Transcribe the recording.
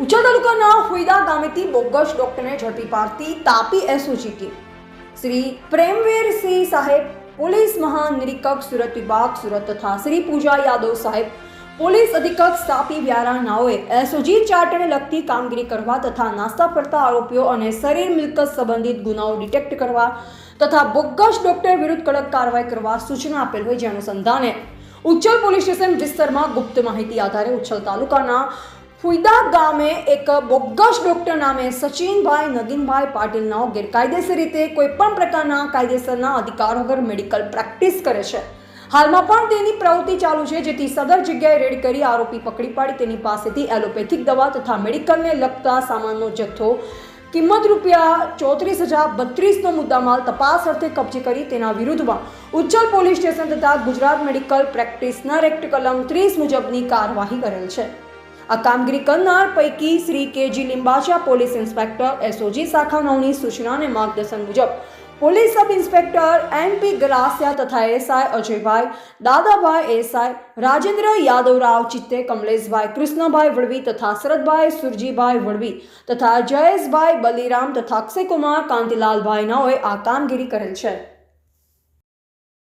ઉચ્છલ તાલુકાના ફુઈદા ગામેથી બોગસ ડોક્ટરને ઝડપી પાડતી તાપી એસઓજી ટીમ શ્રી પ્રેમવીરસિંહ સાહેબ પોલીસ મહાનિરીક્ષક સુરત વિભાગ સુરત તથા શ્રી પૂજા યાદવ સાહેબ પોલીસ અધિક્ષક તાપી વ્યારા નાઓએ એસઓજી ચાર્ટરને લગતી કામગીરી કરવા તથા નાસ્તા ફરતા આરોપીઓ અને શરીર મિલકત સંબંધિત ગુનાઓ ડિટેક્ટ કરવા તથા બોગસ ડોક્ટર વિરુદ્ધ કડક કાર્યવાહી કરવા સૂચના આપેલ હોય, જે અનુસંધાને ઉચ્છલ પોલીસ સ્ટેશન વિસ્તારમાં ગુપ્ત માહિતી આધારે ઉચ્છલ તાલુકાના ફુઈદા ગામે એક બોગસ ડોક્ટર નામે સચિનભાઈ નગીનભાઈ પાટીલ નાઓ ગેરકાયદેસર રીતે કોઈપણ પ્રકારના કાયદેસરના અધિકાર વગર મેડિકલ પ્રેક્ટિસ કરે છે. હાલમાં પણ તેની પ્રવૃત્તિ ચાલુ છે, જેથી સદર જગ્યાએ રેડ કરી આરોપી પકડી પાડી તેની પાસેથી એલોપેથિક દવા તથા મેડિકલને લગતા સામાનનો જથ્થો કિંમત ₹34,032નો મુદ્દામાલ તપાસ અર્થે કબજે કરી તેના વિરુદ્ધમાં ઉચ્છલ પોલીસ સ્ટેશન તથા ગુજરાત મેડિકલ પ્રેક્ટિશનર એક્ટ કલમ 30 મુજબની કાર્યવાહી કરેલ છે. આ કામગીરી કરનાર પૈકી Shri KG Limbacha police inspector SOG શાખા 9ની સૂચના અને માર્ગદર્શન મુજબ police sub inspector NP Garasiya તથા એસઆઈ અજયભાઈ દાદાભાઈ, એસઆઈ રાજેન્દ્ર યાદવરાવ ચિત્તે, કમલેશભાઈ કૃષ્ણભાઈ વડવી તથા શરદભાઈ સુરજીભાઈ વડવી તથા જયેશભાઈ બલીરામ તથા અક્ષયકુમાર કાંતિલાલભાઈ નાઓએ આ કામગીરી કરેલ છે.